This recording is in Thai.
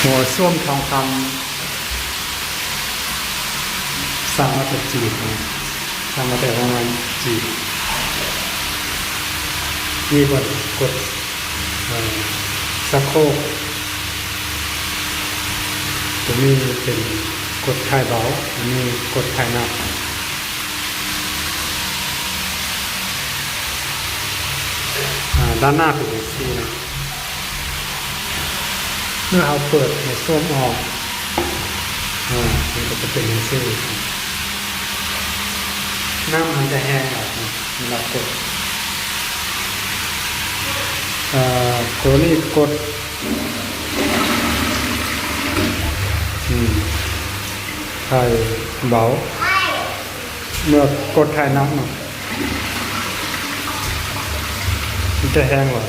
หัวส้วมทองคำสั่งมาจากจีนนะสั่งมาจากประมาณจีนนี่กดชักโครกตัวนี้เป็นกดถ่ายเบาอันนี้กดถ่ายหนักด้านหน้าเป็นอย่างนี้นะเมื่อเราเปิดในส้วมออกมันก็จะเป็นอย่างนี้น้ำมันจะแห้งออกนะเวลากดตัวนี้กดถ่ายเบาเมื่อกดถ่ายหนักเนาะมันจะแห้งหรอ